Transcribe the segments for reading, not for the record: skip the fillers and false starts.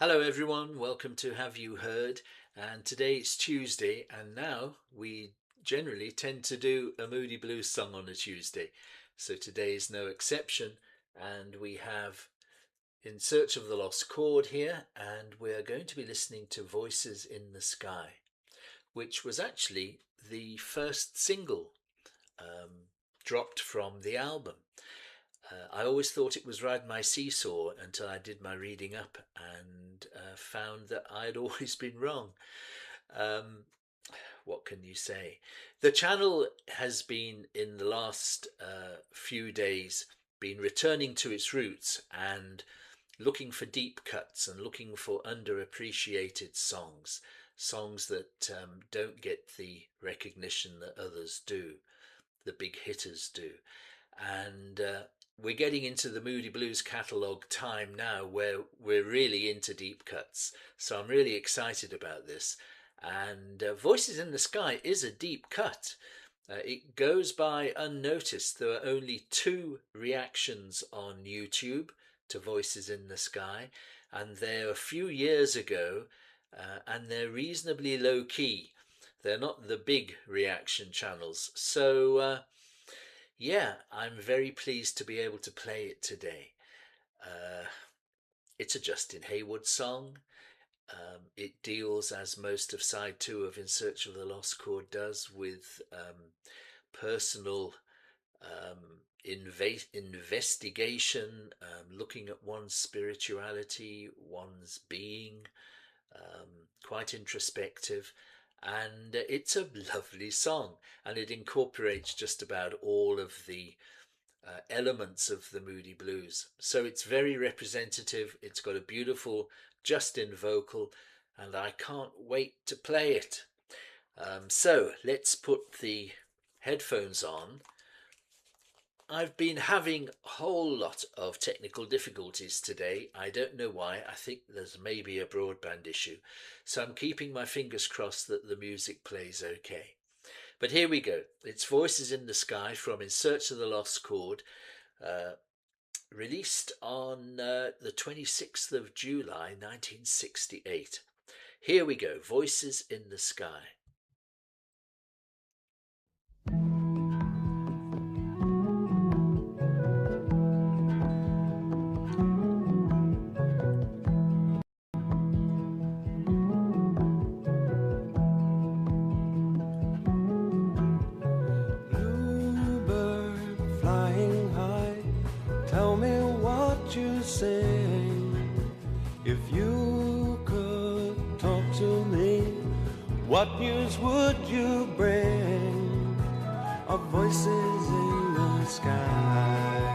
Hello everyone, welcome to Have You Heard? And today it's Tuesday, and now we generally tend to do a Moody Blues song on a Tuesday. So today is no exception, and we have In Search of the Lost Chord here, and we're going to be listening to Voices in the Sky, which was actually the first single dropped from the album. I always thought it was Ride My Seesaw until I did my reading up and found that I'd always been wrong. What can you say? The channel has been, in the last few days, been returning to its roots and looking for deep cuts and looking for underappreciated songs that don't get the recognition that others do, the big hitters do. And we're getting into the Moody Blues catalogue time now where we're really into deep cuts. So I'm really excited about this. And Voices in the Sky is a deep cut. It goes by unnoticed. There are only 2 reactions on YouTube to Voices in the Sky. And they're a few years ago. And they're reasonably low key. They're not the big reaction channels. So yeah, I'm very pleased to be able to play it today. It's a Justin Hayward song. It deals, as most of side 2 of In Search of the Lost Chord does, with personal investigation, looking at one's spirituality, one's being, quite introspective. And it's a lovely song, and it incorporates just about all of the elements of the Moody Blues. So it's very representative. It's got a beautiful Justin vocal, and I can't wait to play it. So let's put the headphones on. I've been having a whole lot of technical difficulties today. I don't know why. I think there's maybe a broadband issue. So I'm keeping my fingers crossed that the music plays okay. But here we go. It's Voices in the Sky from In Search of the Lost Chord, released on the 26th of July 1968. Here we go. Voices in the Sky. If you could talk to me, what news would you bring of voices in the sky?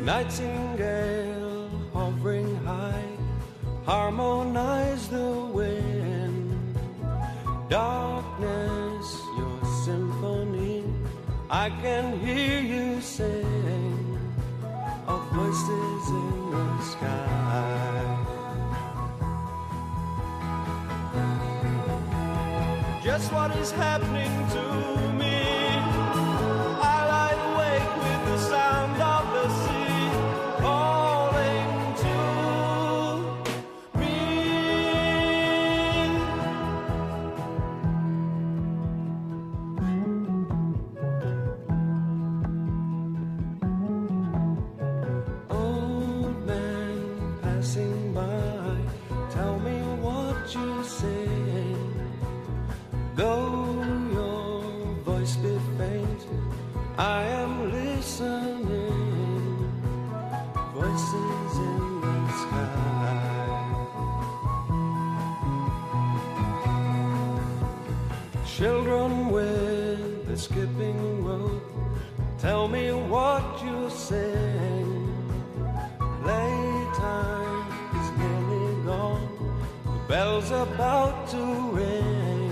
Nightingale hovering high, harmonize the wind. Darkness, your symphony, I can hear you sing of voices in the sky. Just what is happening to me? I lie awake with the sound of the sea calling to me. Old man passing by, tell me what you say. Though your voice be faint, I am listening. Voices in the sky. Children with the skipping rope, tell me what you sing. Playtime is nearly gone, the bell's about to ring.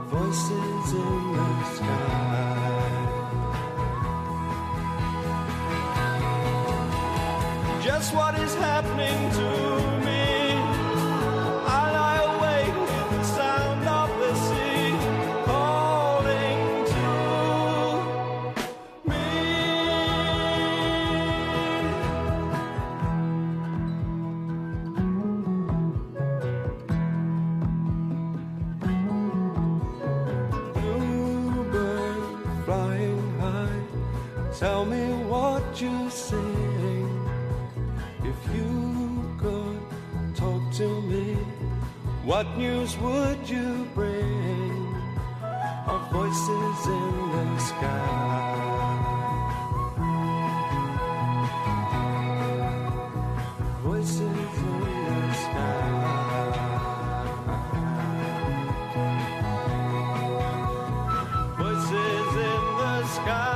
Voices in the sky. Just what is happening to me? I lie awake with the sound of the sea calling to me. would you sing if you could talk to me? What news would you bring? Our voices in the sky. Voices in the sky. Voices in the sky.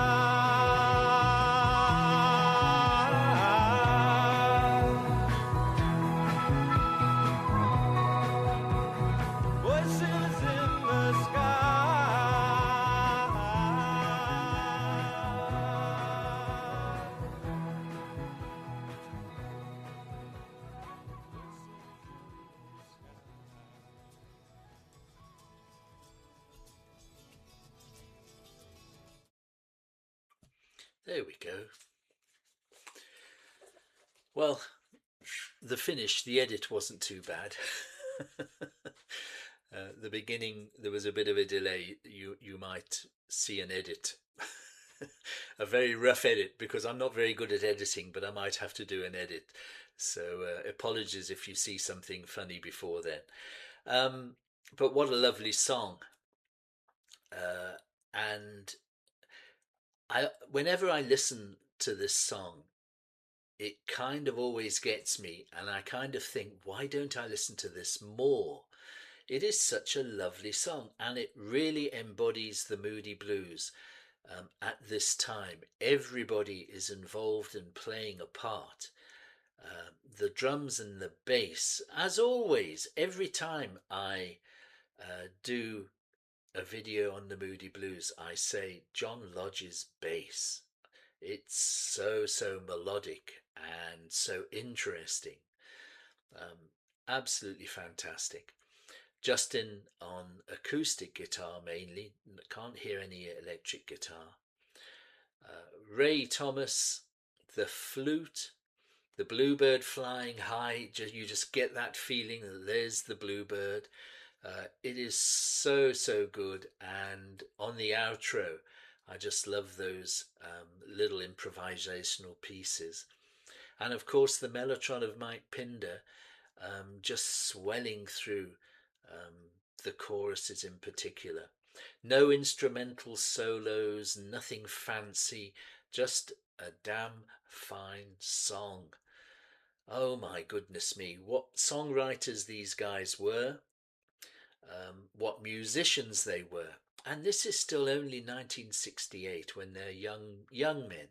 Voices in the sky. There we go. Well, the finish, the edit wasn't too bad. The beginning, there was a bit of a delay. You might see an edit, a very rough edit, because I'm not very good at editing, but I might have to do an edit. So apologies if you see something funny before then. But what a lovely song. And whenever I listen to this song, it kind of always gets me, and I kind of think, why don't I listen to this more? It is such a lovely song, and it really embodies the Moody Blues at this time. Everybody is involved in playing a part. The drums and the bass, as always, every time I do a video on the Moody Blues, I say John Lodge's bass. It's so melodic and so interesting. Absolutely fantastic. Justin on acoustic guitar mainly, can't hear any electric guitar. Ray Thomas, the flute, the bluebird flying high, you just get that feeling that there's the bluebird. It is so good, and on the outro, I just love those little improvisational pieces. And of course the mellotron of Mike Pinder just swelling through the choruses in particular. No instrumental solos, nothing fancy, just a damn fine song. Oh my goodness me, what songwriters these guys were, what musicians they were. And this is still only 1968 when they're young men.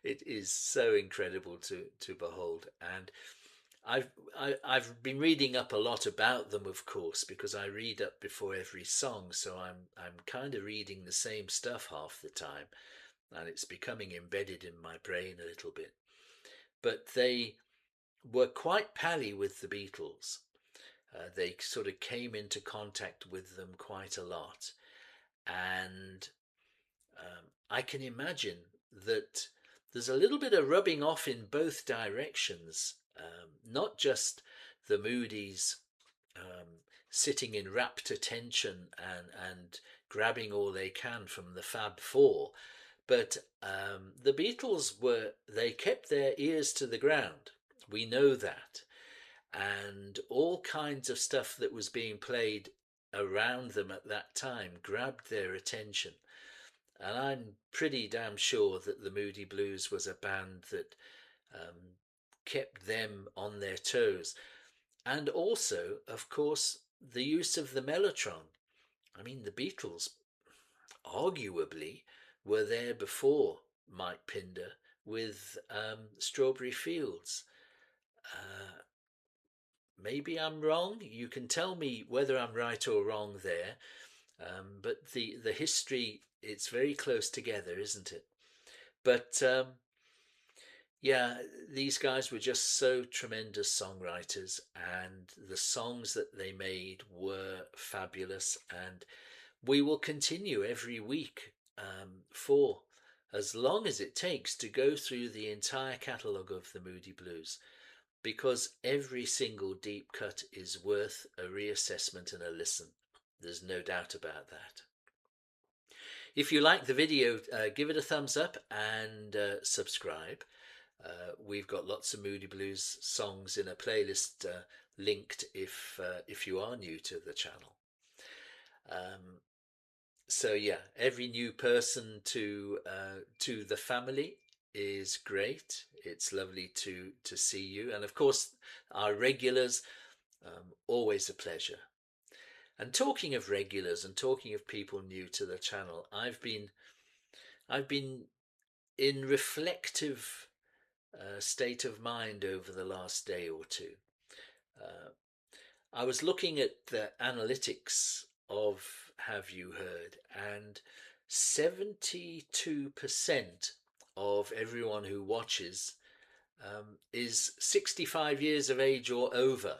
It is so incredible to behold. And I've been reading up a lot about them, of course, because I read up before every song, so I'm kind of reading the same stuff half the time, and it's becoming embedded in my brain a little bit. But they were quite pally with the Beatles. They sort of came into contact with them quite a lot, and I can imagine that there's a little bit of rubbing off in both directions. Not just the Moody's sitting in rapt attention and grabbing all they can from the Fab Four, but the Beatles they kept their ears to the ground. We know that. And all kinds of stuff that was being played around them at that time grabbed their attention. And I'm pretty damn sure that the Moody Blues was a band that kept them on their toes. And also, of course, the use of the mellotron. I mean, the Beatles arguably were there before Mike Pinder with Strawberry Fields. Maybe I'm wrong. You can tell me whether I'm right or wrong there. But the history, it's very close together, isn't it? But yeah, these guys were just so tremendous songwriters, and the songs that they made were fabulous. And we will continue every week for as long as it takes to go through the entire catalogue of the Moody Blues, because every single deep cut is worth a reassessment and a listen. There's no doubt about that. If you like the video, give it a thumbs up and subscribe. We've got lots of Moody Blues songs in a playlist linked if you are new to the channel. So yeah, every new person to the family is great. It's lovely to see you, and of course our regulars, always a pleasure. And talking of regulars and talking of people new to the channel, I've been in reflective state of mind over the last day or two. Uh, I was looking at the analytics of Have You Heard, and 72% of everyone who watches is 65 years of age or over.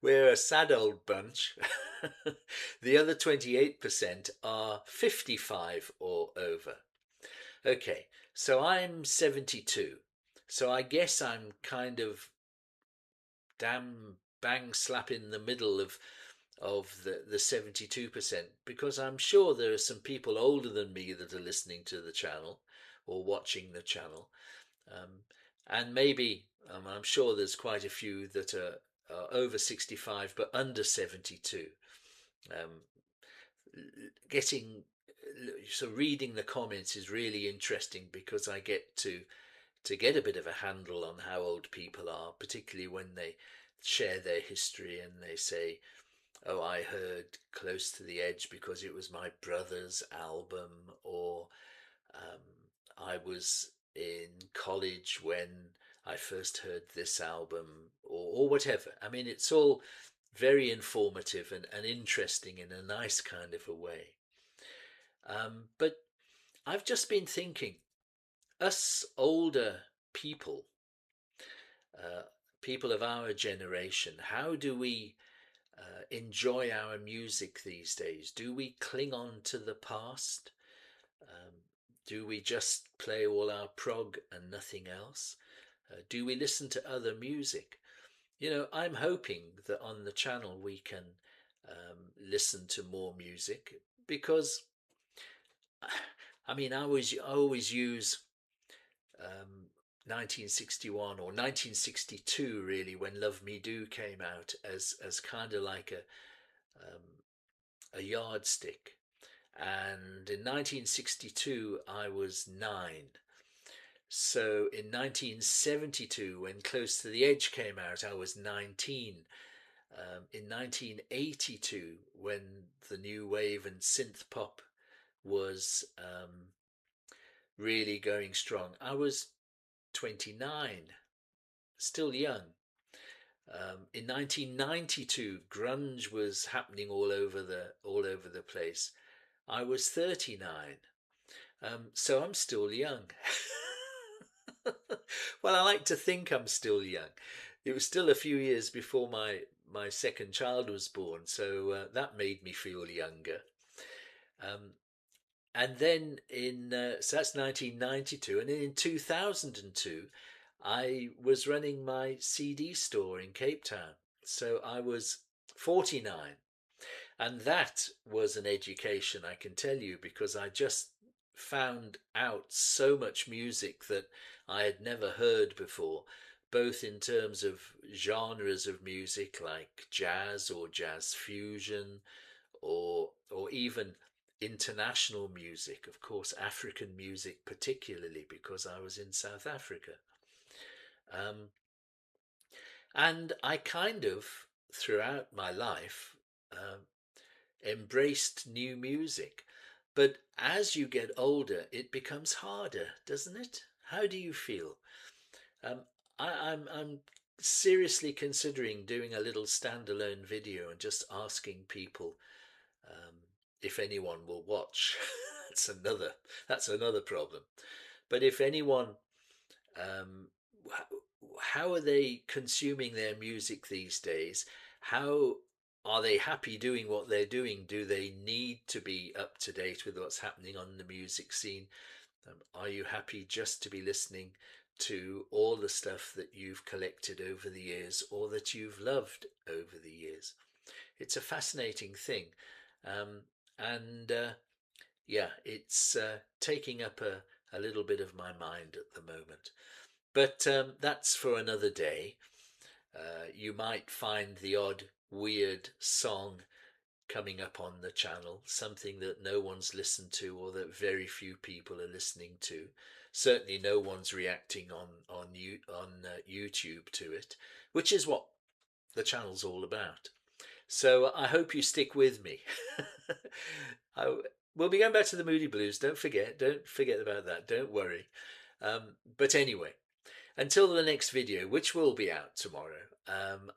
We're a sad old bunch. The other 28% are 55 or over. Okay, so I'm 72. So I guess I'm kind of damn bang slap in the middle of the 72%, because I'm sure there are some people older than me that are listening to the channel or watching the channel. And maybe I'm sure there's quite a few that are over 65 but under 72. Um, getting so reading the comments is really interesting, because I get to get a bit of a handle on how old people are, particularly when they share their history and they say, oh, I heard Close to the Edge because it was my brother's album, or I was in college when I first heard this album, or whatever. I mean, it's all very informative and interesting in a nice kind of a way. But I've just been thinking, us older people, uh, people of our generation, how do we enjoy our music these days? Do we cling on to the past? Do we just play all our prog and nothing else? Do we listen to other music? You know, I'm hoping that on the channel we can listen to more music, because I mean, I always use 1961 or 1962 really, when Love Me Do came out, as kind of like a yardstick. And in 1962 I was 9. So in 1972, when Close to the Edge came out, I was 19. In 1982, when the new wave and synth pop was really going strong, I was 29, still young. In 1992, grunge was happening all over the place. I was 39, so I'm still young. Well, I like to think I'm still young. It was still a few years before my second child was born, so that made me feel younger. Um, and then so that's 1992, and then in 2002, I was running my CD store in Cape Town, so I was 49. And that was an education, I can tell you, because I just found out so much music that I had never heard before, both in terms of genres of music like jazz or jazz fusion, or even international music, of course African music particularly, because I was in South Africa. Um, and I kind of, throughout my life, embraced new music. But as you get older, it becomes harder, doesn't it? How do you feel? Um, I'm seriously considering doing a little standalone video and just asking people um, if anyone will watch. That's another problem. But if anyone, um, how are they consuming their music these days? How are they happy doing what they're doing? Do they need to be up to date with what's happening on the music scene? Are you happy just to be listening to all the stuff that you've collected over the years, or that you've loved over the years? It's a fascinating thing. and yeah, it's taking up a little bit of my mind at the moment. But that's for another day. You might find the odd weird song coming up on the channel, something that no one's listened to or that very few people are listening to. Certainly, no one's reacting on YouTube to it, which is what the channel's all about. So I hope you stick with me. I, we'll be going back to the Moody Blues. Don't forget about that. Don't worry. But anyway, until the next video, which will be out tomorrow,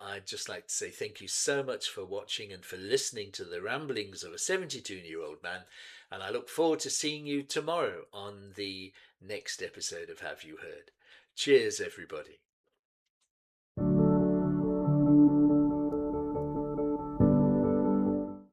I'd just like to say thank you so much for watching and for listening to the ramblings of a 72-year-old man. And I look forward to seeing you tomorrow on the next episode of Have You Heard? Cheers, everybody.